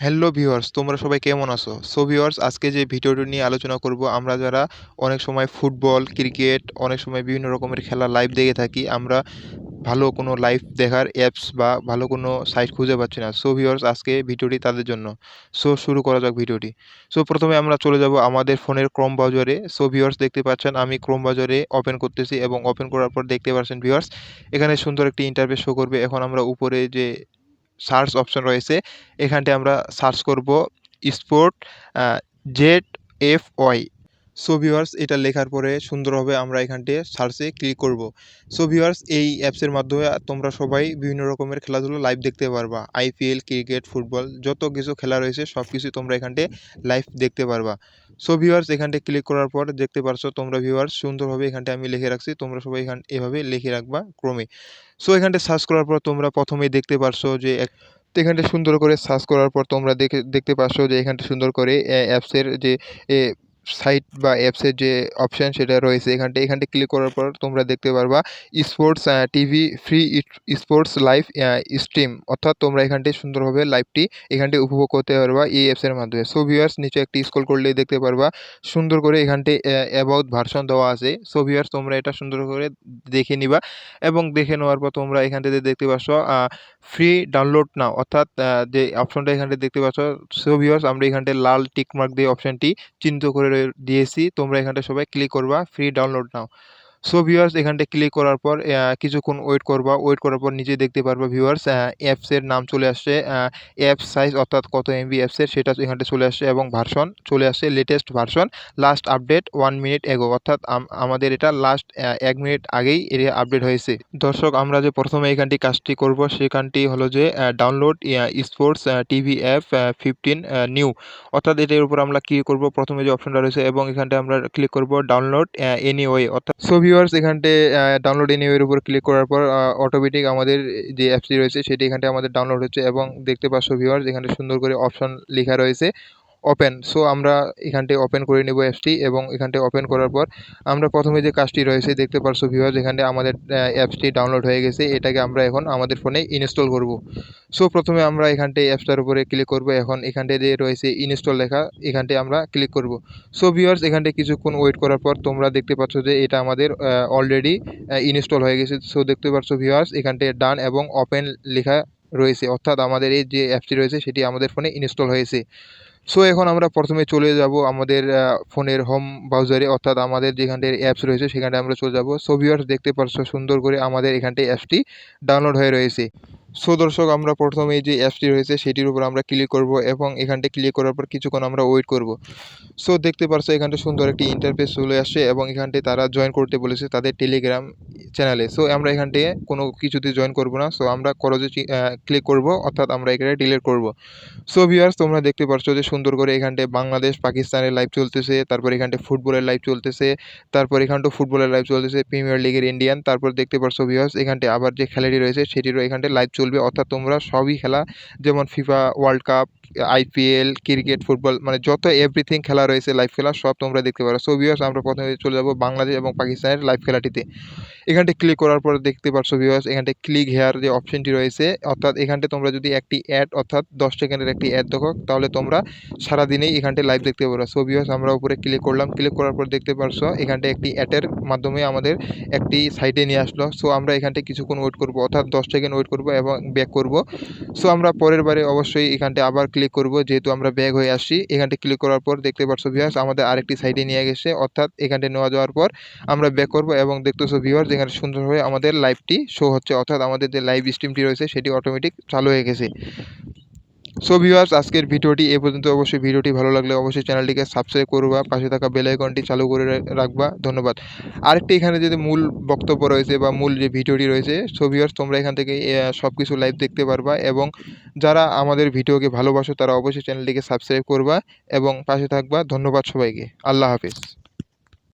Hello viewers, তোমরা সবাই কেমন আছো? সো ভিউয়ার্স, আজকে যে ভিডিওটি নিয়ে আলোচনা করব, আমরা যারা অনেক সময় ফুটবল, ক্রিকেট, অনেক সময় বিভিন্ন রকমের খেলা লাইভ দেখে থাকি, আমরা ভালো কোনো লাইভ দেখার অ্যাপস বা ভালো কোনো সাইট খুঁজে পাচ্ছি না। সো ভিউয়ার্স, আজকে ভিডিওটি তাদের জন্য। সো শুরু করা যাক ভিডিওটি। সো প্রথমে আমরা চলে যাব আমাদের ফোনের ক্রোম ব্রাউজারে। সো ভিউয়ার্স, দেখতে পাচ্ছেন আমি ক্রোম ব্রাউজারে ওপেন করতেছি এবং ওপেন করার পর দেখতে পাচ্ছেন ভিউয়ার্স, এখানে সুন্দর একটি ইন্টারফেস শো করবে। এখন আমরা উপরে যে সার্চ অপশন রয়েছে, এখানটায় আমরা সার্চ করব স্পোর্ট ZFY। সো ভিউয়ার্স, এটা লেখার পরে সুন্দরভাবে আমরা এখানটায় সার্চে ক্লিক করব। সো ভিউয়ার্স, এই অ্যাপসের মাধ্যমে তোমরা সবাই বিভিন্ন রকমের খেলাধুলো লাইভ দেখতে পারবা। আইপিএল, ক্রিকেট, ফুটবল, যত কিছু খেলা রয়েছে সব কিছু তোমরা এখানটায় লাইভ দেখতে পারবা। সো ভিউয়ার্স, এখানটায় ক্লিক করার পর দেখতে পারছো তোমরা ভিউয়ার্স, সুন্দরভাবে এখানটায় আমি লিখে রাখছি, তোমরা সবাই এভাবে লিখে রাখবা ক্রমে। সো এখানটায় সার্চ করার পর তোমরা প্রথমেই দেখতে পারছো যে তো এখানটা সুন্দর করে সার্চ করার পর তোমরা দেখতে পাচ্ছ যে এখানটা সুন্দর করে অ্যাপসের যে এ সাইট বা অ্যাপসের যে অপশান সেটা রয়েছে। এখানটা ক্লিক করার পর তোমরা দেখতে পারবা sports TV free sports live stream, অর্থাৎ তোমরা এখানটায় সুন্দরভাবে লাইভটি এখানটায় উপভোগ করতে পারবা এই অ্যাপসের মাধ্যমে। সো ভিউয়ার্স, নিচে একটি স্ক্রল করলেই দেখতে পারবা সুন্দর করে এখানটায় অ্যাবাউট ভার্সন দেওয়া আছে। সো ভিউয়ার্স, তোমরা এটা সুন্দর করে দেখে নিবা এবং দেখে নেওয়ার পর তোমরা এখান থেকে দেখতে পাচ্ছ ফ্রি ডাউনলোড নাও, অর্থাৎ যে অপশনটা এখানটা দেখতে পাচ্ছ। সো ভিউয়ার্স, আমরা এখানটায় লাল টিক মার্ক দিয়ে অপশনটি চিহ্নিত করে দিয়েছি। তোমরা এখানটা সবাই ক্লিক করবা ফ্রি ডাউনলোড নাও। সো ভিউয়ার্স, এখানটায় ক্লিক করার পর কিছুক্ষণ ওয়েট করবা। ওয়েট করার পর নিচে দেখতে পারবা ভিউয়ার্স, অ্যাপসের নাম চলে আসছে, অ্যাপ সাইজ অর্থাৎ কত এমবি অ্যাপসের সেটা এখানটায় চলে আসছে এবং ভার্সন চলে আসছে latest version, last update 1 minute এগো, অর্থাৎ আমাদের এটা লাস্ট 1 মিনিট আগেই এর আপডেট হয়েছে। দর্শক, আমরা যে প্রথমে এখানটি কাজটি করব সেখানটি হলো যে download sports TV app 15 new, অর্থাৎ এটার উপর আমরা ক্লিক করব, প্রথমে যে অপশনটা রয়েছে এবং এখানটায় আমরা ক্লিক করব ডাউনলোড এনিওয়ে, অর্থাৎ সো ভিউয়ার্স, এখানটায় ডাউনলোড এনিওয়ের উপর ক্লিক করার পর অটোমেটিক আমাদের যে অ্যাপসটি রয়েছে সেটি এখানটায় আমাদের ডাউনলোড হচ্ছে এবং দেখতে পাচ্ছ ভিউয়ার্স, এখানে সুন্দর করে অপশন লেখা রয়েছে ওপেন। সো আমরা এখানটায় ওপেন করে নেব অ্যাপসটি এবং এখানটায় ওপেন করার পর আমরা প্রথমে যে কাজটি রয়েছে দেখতে পারছো ভিউয়ার্স, এখানে আমাদের অ্যাপসটি ডাউনলোড হয়ে গেছে। এটাকে আমরা এখন আমাদের ফোনে ইনস্টল করব। সো প্রথমে আমরা এখানটায় অ্যাপসটার উপরে ক্লিক করব। এখন এখানটায় যে রয়েছে ইনস্টল লেখা, এখানটায় আমরা ক্লিক করব। সো ভিউয়ার্স, এখানটায় কিছুক্ষণ ওয়েট করার পর তোমরা দেখতে পাচ্ছ যে এটা আমাদের অলরেডি ইনস্টল হয়ে গেছে। সো দেখতে পাচ্ছ ভিউয়ার্স, এখানটায় ডান এবং ওপেন লেখা রয়েছে, অর্থাৎ আমাদের এই যে অ্যাপসটি রয়েছে সেটি আমাদের ফোনে ইনস্টল হয়েছে। সো এখন আমরা প্রথমে চলে যাব আমাদের ফোনের হোম ব্রাউজারে, অর্থাৎ আমাদের যেখানটায় অ্যাপস রয়েছে সেখানটায় আমরা চলে যাব। সো ভিউয়ার্স, দেখতে পাচ্ছ সুন্দর করে আমাদের এখানটায় অ্যাপসটি ডাউনলোড হয়ে রয়েছে। সো দর্শক, আমরা প্রথমে যে অ্যাপসটি রয়েছে সেটির উপর আমরা ক্লিক করব এবং এখানটায় ক্লিক করার পর কিছুক্ষণ আমরা ওয়েট করব। সো দেখতে পাচ্ছ এখানটা সুন্দর একটি ইন্টারফেস চলে আসছে এবং এখানটায় তারা জয়েন করতে বলেছে তাদের টেলিগ্রাম চ্যানেলে। সো আমরা এখানটায় কোনো কিছুতে জয়েন করব না, সো আমরা করজে ক্লিক করব, অর্থাৎ আমরা এখানে ডিলিট করব। সো ভিউয়ার্স, তোমরা দেখতে পাচ্ছ যে সুন্দর করে এখানটায় বাংলাদেশ পাকিস্তানের লাইভ চলতেছে, তারপর এখানটায় ফুটবলের লাইভ চলতেছে, তারপর এখানটায় ফুটবলের লাইভ চলতেছে, প্রিমিয়ার লিগের ইন্ডিয়ান, তারপর দেখতে পাচ্ছ ভিউয়ার্স এখানটায় আবার যে খেলাটি রয়েছে সেটিরও এখানটায় লাইভ চলবে, অর্থাৎ তোমরা সবই খেলা যেমন FIFA world cup, IPL, cricket, football, মানে যত এভরিথিং খেলা রয়েছে লাইভ খেলা সব তোমরা দেখতে পারো। সো ভিউয়ার্স, আমরা প্রথমে চলে যাব বাংলাদেশ এবং পাকিস্তানের লাইভ খেলাটিতে। এখানটায় ক্লিক করার পর দেখতে পাচ্ছ ভিউয়ার্স, এখানটায় ক্লিক হেয়ার যে অপশনটি রয়েছে, অর্থাৎ এখানটায় তোমরা যদি একটি অ্যাড, অর্থাৎ 10 সেকেন্ডের একটি অ্যাড দেখো তাহলে তোমরা সারাদিনেই এখানটায় লাইভ দেখতে পারো। সো ভিউয়ার্স, আমরা উপরে ক্লিক করলাম। ক্লিক করার পর দেখতে পাচ্ছ এখানটায় একটি অ্যাডের মাধ্যমে আমাদের একটি সাইটে নিয়ে আসলো। সো আমরা এখানটায় কিছুক্ষণ ওয়েট করব, অর্থাৎ 10 সেকেন্ড ওয়েট করব এবং ব্যাক করব। সো আমরা পরের বারে অবশ্যই এখানটায় আবার ক্লিক করব, যেহেতু আমরা ব্যাক হয়ে আসি। এখানটায় ক্লিক করার পর দেখতে পাচ্ছ ভিউয়ার্স, আমাদের আরেকটি সাইটে নিয়ে গেছে, অর্থাৎ এখানটায় নেওয়া যাওয়ার পর আমরা ব্যাক করব এবং দেখতেছো ভিউয়ার্স, এখানে সুন্দরভাবে আমাদের লাইভটি শো হচ্ছে, অর্থাৎ আমাদের যে লাইভ স্ট্রিমটি রয়েছে সেটি অটোমেটিক চালু হয়ে গেছে। সো ভিউয়ার্স, আজকের ভিডিওটি এ পর্যন্ত। অবশ্যই ভিডিওটি ভালো লাগলে অবশ্যই চ্যানেলটিকে সাবস্ক্রাইব করবা, পাশে থাকা বেল আইকনটি চালু করে রাখবা। ধন্যবাদ। আরেকটি এখানে যদি মূল বক্তব্য রয়েছে বা মূল যে ভিডিওটি রয়েছে, সো ভিউয়ার্স, তোমরা এখান থেকে সব কিছু লাইভ দেখতে পারবা এবং যারা আমাদের ভিডিওকে ভালোবাসো তারা অবশ্যই চ্যানেলটিকে সাবস্ক্রাইব করবা এবং পাশে থাকবা। ধন্যবাদ সবাইকে। আল্লাহ হাফেজ।